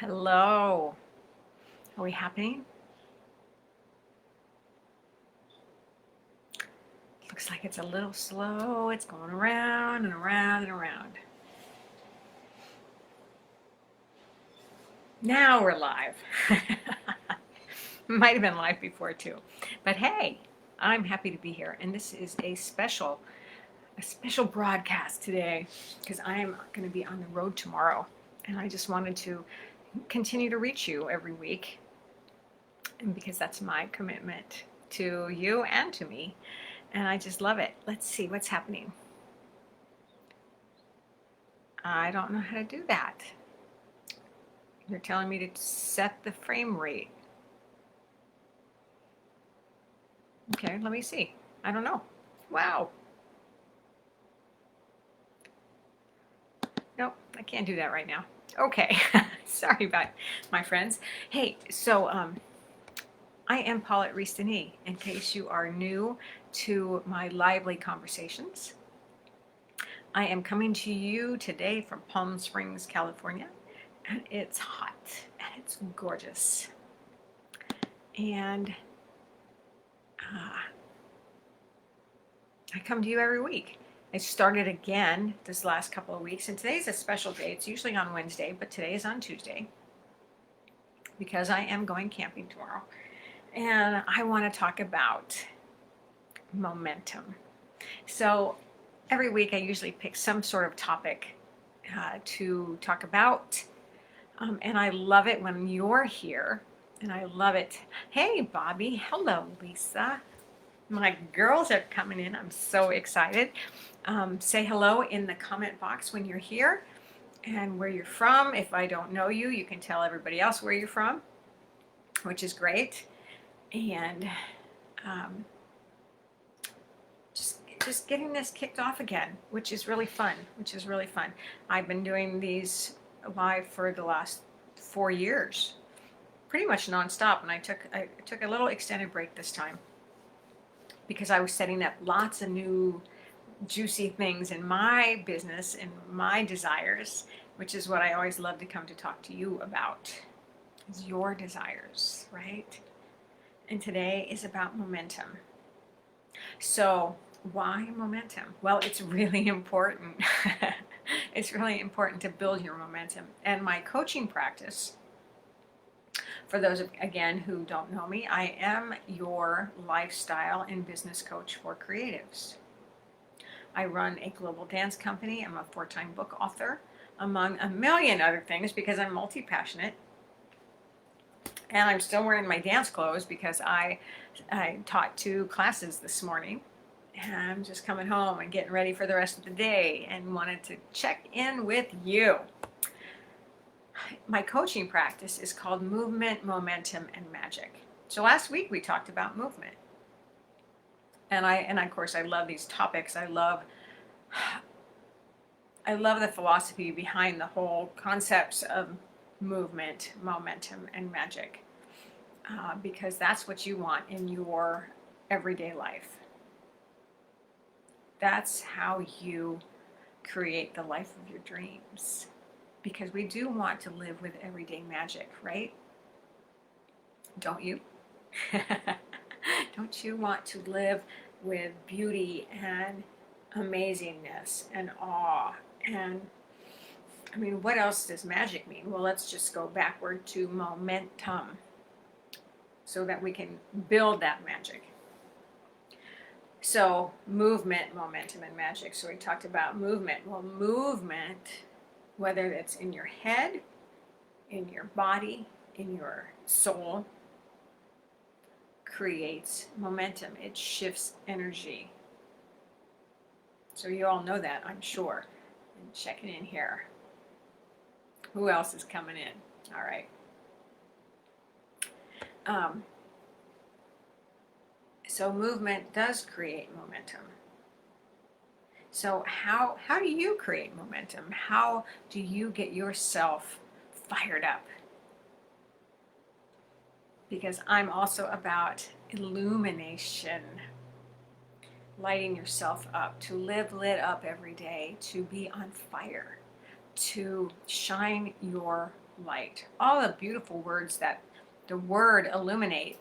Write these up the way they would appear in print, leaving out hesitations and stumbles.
Hello. Are we happening? Looks like it's a little slow. It's going around and around and around. Now we're live. Might have been live before too. But hey, I'm happy to be here. And this is a special broadcast today because I'm going to be on the road tomorrow. And I just wanted to continue to reach you every week. And because that's my commitment to you and to me. And I just love it. Let's see what's happening. I don't know how to do that. You're telling me to set the frame rate. Okay, let me see. I don't know. Wow. Nope, I can't do that right now. Okay, sorry about my friends. Hey, so I am Paulette Rees-Denis, in case you are new to my lively conversations. I am coming to you today from Palm Springs, California, and it's hot and it's gorgeous. And I come to you every week. I started again this last couple of weeks, and today's a special day. It's usually on Wednesday, but today is on Tuesday because I am going camping tomorrow. And I want to talk about momentum. So every week I usually pick some sort of topic to talk about. And I love it when you're here. And I love it. Hey, Bobby. Hello, Lisa. My girls are coming in. I'm so excited. Say hello in the comment box when you're here and where you're from. If I don't know you, you can tell everybody else where you're from, which is great. And just getting this kicked off again, which is really fun. I've been doing these live for the last 4 years, pretty much nonstop. And I took a little extended break this time because I was setting up lots of new juicy things in my business and my desires, which is what I always love to come to talk to you about, is your desires, right? And today is about momentum. So why momentum? Well, it's really important. It's really important to build your momentum. And my coaching practice, for those, again, who don't know me, I am your lifestyle and business coach for creatives. I run a global dance company. I'm a 4-time book author, among a million other things, because I'm multi-passionate. And I'm still wearing my dance clothes because I taught 2 classes this morning. And I'm just coming home and getting ready for the rest of the day and wanted to check in with you. My coaching practice is called Movement, Momentum, and Magic. So last week we talked about movement. And of course I love these topics. I love the philosophy behind the whole concepts of movement, momentum, and magic, because that's what you want in your everyday life. That's how you create the life of your dreams, because we do want to live with everyday magic, right? Don't you? Don't you want to live with beauty and amazingness and awe? And I mean, what else does magic mean? Well, let's just go backward to momentum so that we can build that magic. So movement, momentum, and magic. So we talked about movement. Well, movement, whether it's in your head, in your body, in your soul, creates momentum. It shifts energy. So you all know that, I'm sure. And checking in here. Who else is coming in? All right. So movement does create momentum. So how do you create momentum? How do you get yourself fired up? Because I'm also about illumination, lighting yourself up, to live lit up every day, to be on fire, to shine your light. All the beautiful words that the word illuminate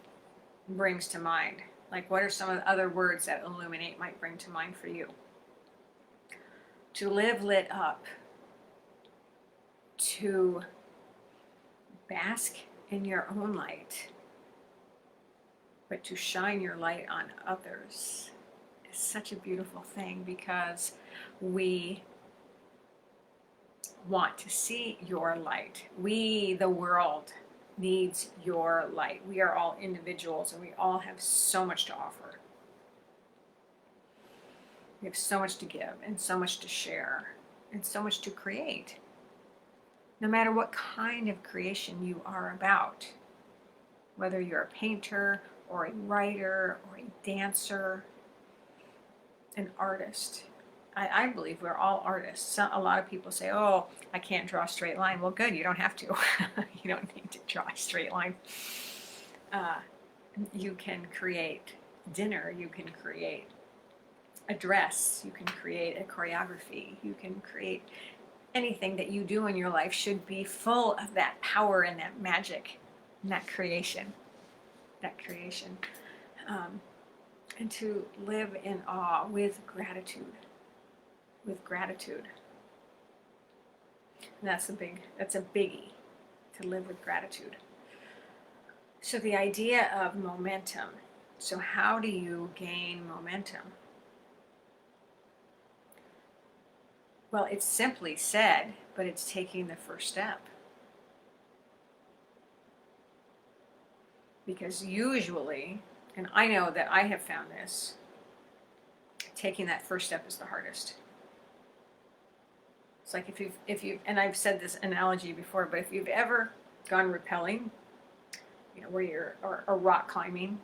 brings to mind. Like, what are some of the other words that illuminate might bring to mind for you? To live lit up, to bask in your own light, but to shine your light on others is such a beautiful thing, because we want to see your light. We, the world, needs your light. We are all individuals and we all have so much to offer. We have so much to give and so much to share and so much to create. No matter what kind of creation you are about, whether you're a painter or a writer or a dancer, an artist. I believe we're all artists. A lot of people say, oh, I can't draw a straight line. Well, good, you don't have to. You don't need to draw a straight line. You can create dinner. You can create a dress. You can create a choreography. You can create anything that you do in your life should be full of that power and that magic and that creation. And to live in awe with gratitude. And that's a biggie, to live with gratitude. So the idea of momentum. So how do you gain momentum? Well, it's simply said, but it's taking the first step. Because usually, and I know that I have found this, taking that first step is the hardest. It's like if you, and I've said this analogy before, but if you've ever gone rappelling, where you're, or rock climbing,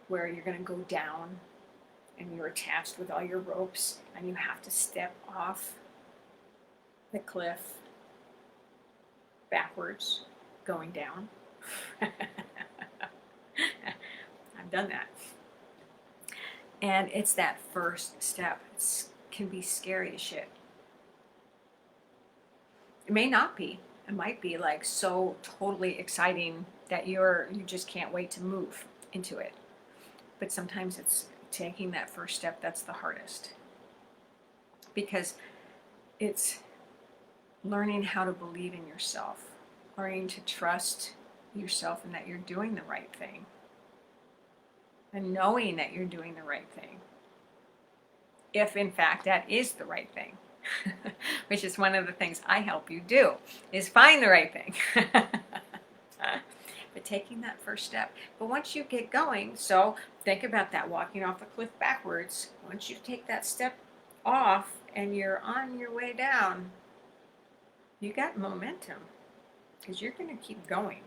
where you're going to go down and you're attached with all your ropes and you have to step off the cliff backwards, going down. I've done that. And it's that first step. It can be scary as shit. It may not be. It might be like so totally exciting that you just can't wait to move into it. But sometimes it's taking that first step that's the hardest. Because it's learning how to believe in yourself, learning to trust yourself and that you're doing the right thing. And knowing that you're doing the right thing. If in fact that is the right thing. Which is one of the things I help you do, is find the right thing. But taking that first step. But once you get going, so think about that, walking off a cliff backwards. Once you take that step off and you're on your way down, you got momentum. Because you're going to keep going.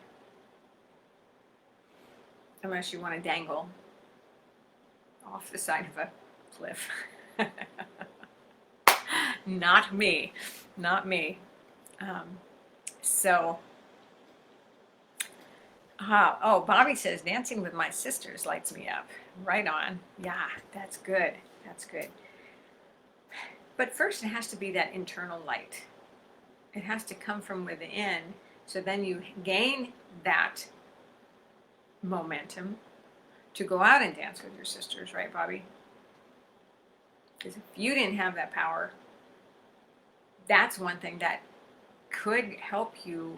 Unless you want to dangle off the side of a cliff. Not me. Bobby says, dancing with my sisters lights me up. Right on. Yeah, that's good. But first it has to be that internal light. It has to come from within. So then you gain that momentum to go out and dance with your sisters, right, Bobby? Because if you didn't have that power, that's one thing that could help you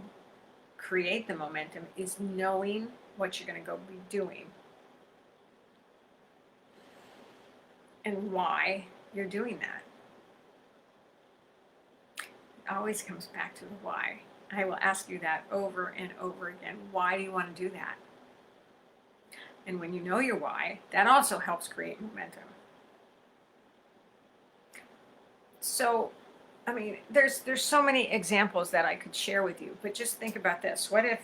create the momentum, is knowing what you're going to go be doing and why you're doing that. It always comes back to the why. I will ask you that over and over again. Why do you want to do that? And when you know your why, that also helps create momentum. So, I mean, there's so many examples that I could share with you, but just think about this. What if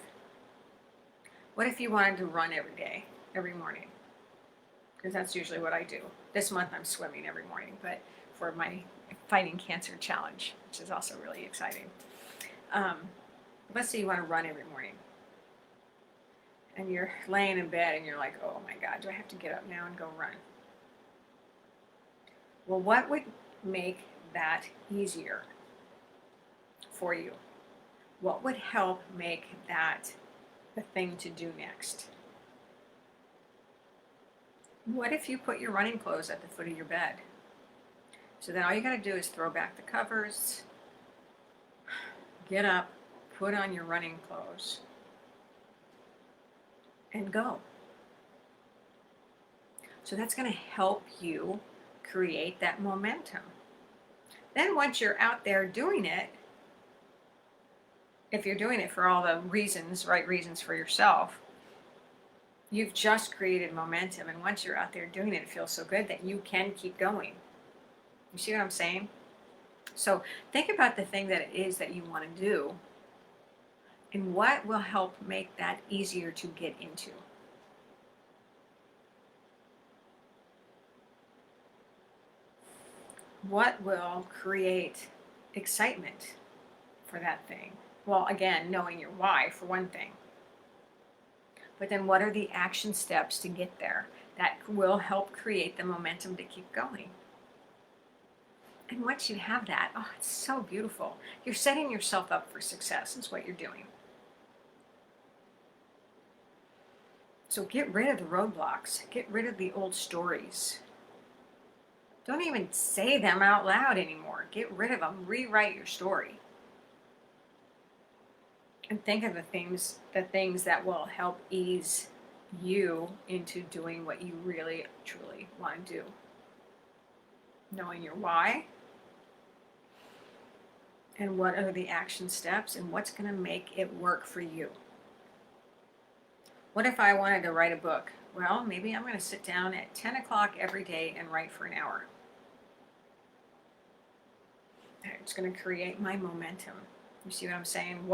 you wanted to run every day, every morning? Because that's usually what I do. This month I'm swimming every morning, but for my Fighting Cancer Challenge, which is also really exciting. Let's say you want to run every morning. And you're laying in bed and you're like, oh my God, do I have to get up now and go run? Well, what would make that easier for you? What would help make that the thing to do next? What if you put your running clothes at the foot of your bed? So then all you got to do is throw back the covers, get up, put on your running clothes, and go. So that's going to help you create that momentum. Then once you're out there doing it, if you're doing it for all the reasons, right reasons for yourself, you've just created momentum. And once you're out there doing it, it feels so good that you can keep going. You see what I'm saying? So think about the thing that it is that you want to do and what will help make that easier to get into. What will create excitement for that thing? Well, again, knowing your why for one thing. But then what are the action steps to get there that will help create the momentum to keep going? And once you have that, oh, it's so beautiful. You're setting yourself up for success is what you're doing. So get rid of the roadblocks. Get rid of the old stories. Don't even say them out loud anymore. Get rid of them. Rewrite your story. And think of the things that will help ease you into doing what you really, truly want to do. Knowing your why, and what are the action steps, and what's going to make it work for you. What if I wanted to write a book? Well, maybe I'm going to sit down at 10 o'clock every day and write for an hour. It's going to create my momentum. You see what I'm saying?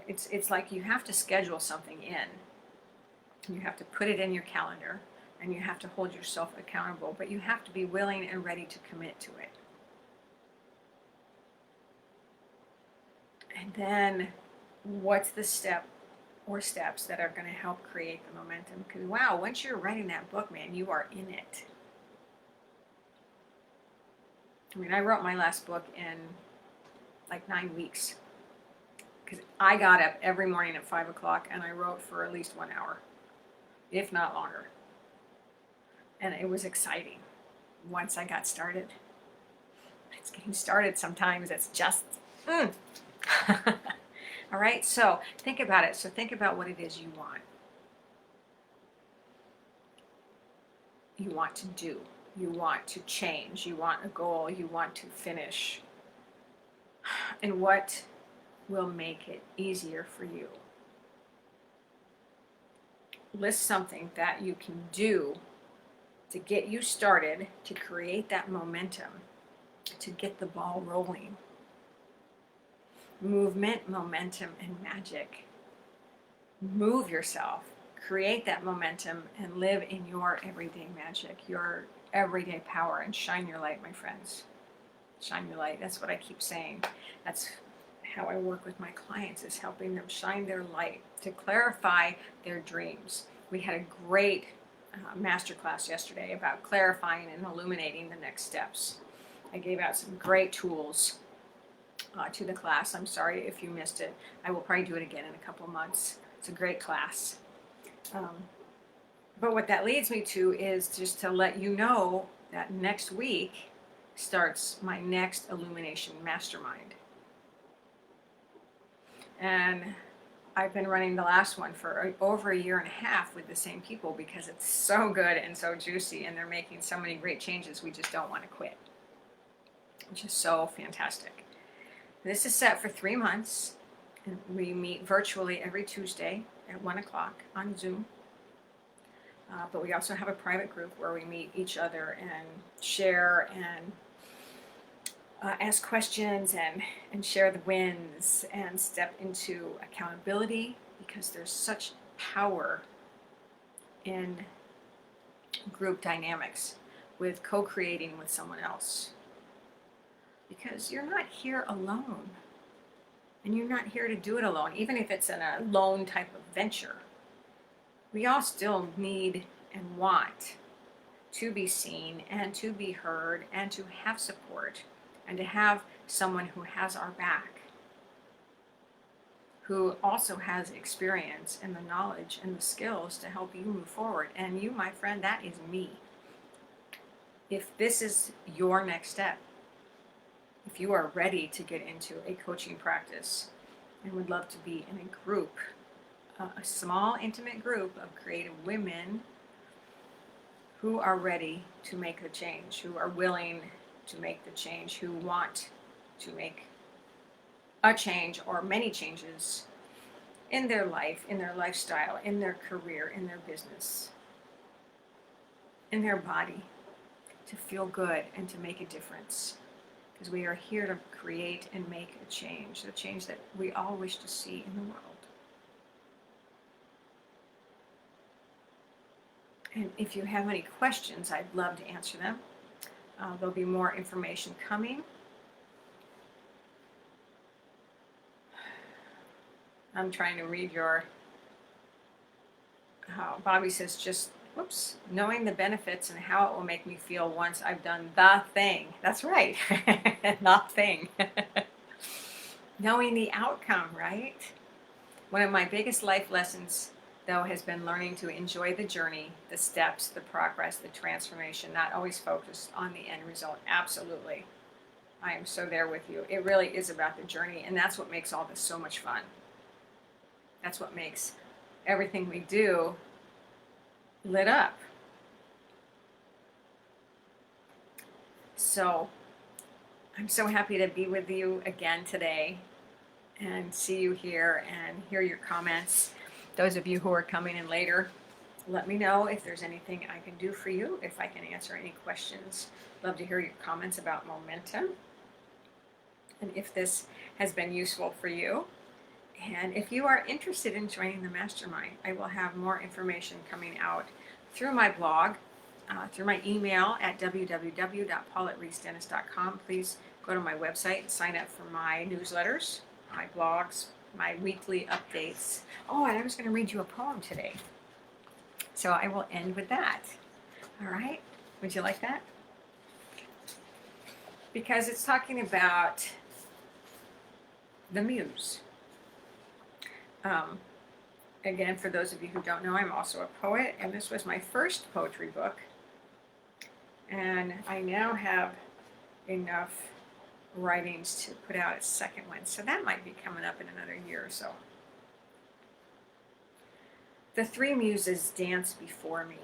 It's like you have to schedule something in. You have to put it in your calendar, and you have to hold yourself accountable, but you have to be willing and ready to commit to it. And then what's the step or steps that are going to help create the momentum? Because wow, once you're writing that book, man, you are in it. I mean, I wrote my last book in like 9 weeks. Because I got up every morning at 5 o'clock and I wrote for at least 1 hour, if not longer. And it was exciting once I got started. It's getting started sometimes. It's just, All right, so think about it. So think about what it is you want. You want to do. You want to change. You want a goal. You want to finish. And what will make it easier for you? List something that you can do to get you started, to create that momentum, to get the ball rolling. Movement, momentum, and magic. Move yourself, create that momentum, and live in your everyday magic, your everyday power, and shine your light, my friends. Shine your light. That's what I keep saying. That's how I work with my clients, is helping them shine their light to clarify their dreams. We had a great masterclass yesterday about clarifying and illuminating the next steps. I gave out some great tools to the class. I'm sorry if you missed it. I will probably do it again in a couple of months. It's a great class. But what that leads me to is just to let you know that next week starts my next Illumination Mastermind. And I've been running the last one for over a year and a half with the same people because it's so good and so juicy, and they're making so many great changes. We just don't want to quit, which is so fantastic. This is set for 3 months, and we meet virtually every Tuesday at 1 o'clock on Zoom. But we also have a private group where we meet each other and share and ask questions and share the wins and step into accountability, because there's such power in group dynamics with co-creating with someone else. Because you're not here alone, and you're not here to do it alone, even if it's in a lone type of venture. We all still need and want to be seen and to be heard and to have support and to have someone who has our back. who also has experience and the knowledge and the skills to help you move forward. And you, my friend, that is me. If this is your next step, if you are ready to get into a coaching practice and would love to be in a group, a small, intimate group of creative women who are ready to make the change, who are willing to make the change, who want to make a change or many changes in their life, in their lifestyle, in their career, in their business, in their body, to feel good and to make a difference. Because we are here to create and make a change, the change that we all wish to see in the world. And if you have any questions, I'd love to answer them. There'll be more information coming. I'm trying to read your, Bobby says, just, whoops, knowing the benefits and how it will make me feel once I've done the thing. That's right, not thing. Knowing the outcome, right? One of my biggest life lessons, though, has been learning to enjoy the journey, the steps, the progress, the transformation, not always focused on the end result. Absolutely. I am so there with you. It really is about the journey, and that's what makes all this so much fun. That's what makes everything we do lit up. So I'm so happy to be with you again today and see you here and hear your comments. Those of you who are coming in later, let me know if there's anything I can do for you, if I can answer any questions. Love to hear your comments about momentum and if this has been useful for you. And if you are interested in joining the mastermind, I will have more information coming out through my blog, through my email at www.paulettereesdenis.com. Please go to my website and sign up for my newsletters, my blogs, my weekly updates. Oh, and I was going to read you a poem today. So I will end with that. All right? Would you like that? Because it's talking about the muse. Again, for those of you who don't know, I'm also a poet, and this was my first poetry book. And I now have enough writings to put out a second one, so that might be coming up in another year or so. The three muses dance before me,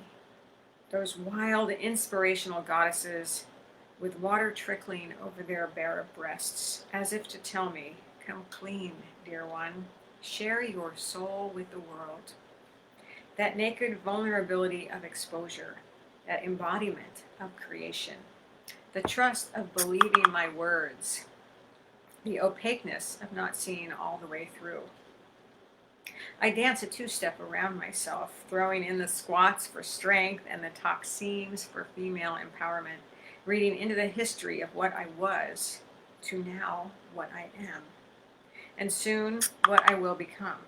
those wild, inspirational goddesses with water trickling over their bare breasts, as if to tell me, come clean, dear one. Share your soul with the world. That naked vulnerability of exposure, that embodiment of creation, the trust of believing my words, the opaqueness of not seeing all the way through. I dance a two-step around myself, throwing in the squats for strength and the toxines for female empowerment, reading into the history of what I was to now what I am, and soon what I will become.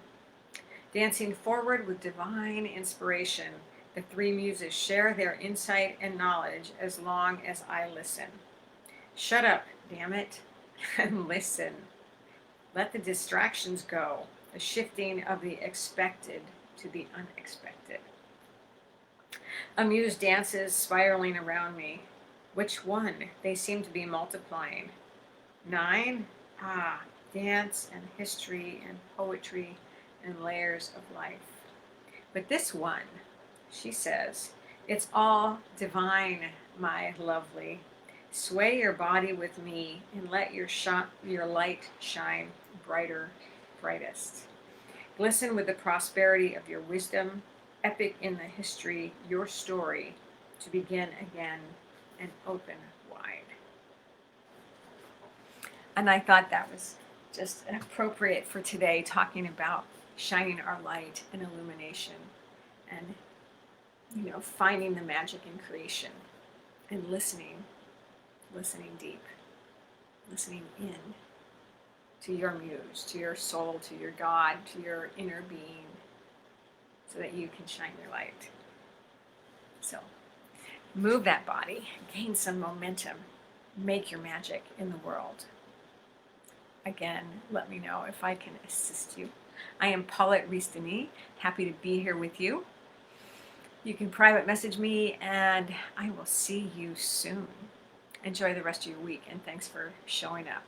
Dancing forward with divine inspiration, the three muses share their insight and knowledge as long as I listen. Shut up, damn it, and listen. Let the distractions go, the shifting of the expected to the unexpected. A muse dances spiraling around me. Which one? They seem to be multiplying. 9? Ah, dance and history and poetry and layers of life. But this one, she says, it's all divine, my lovely. Sway your body with me and let your light shine brighter, brightest. Glisten with the prosperity of your wisdom, epic in the history, your story, to begin again and open wide. And I thought that was just appropriate for today, talking about shining our light and illumination and, finding the magic in creation and listening deep, listening in to your muse, to your soul, to your God, to your inner being, so that you can shine your light. So move that body, gain some momentum, make your magic in the world. again, let me know if I can assist you. I am Paulette Rees-Denis, happy to be here with you. You can private message me, and I will see you soon. Enjoy the rest of your week, and thanks for showing up.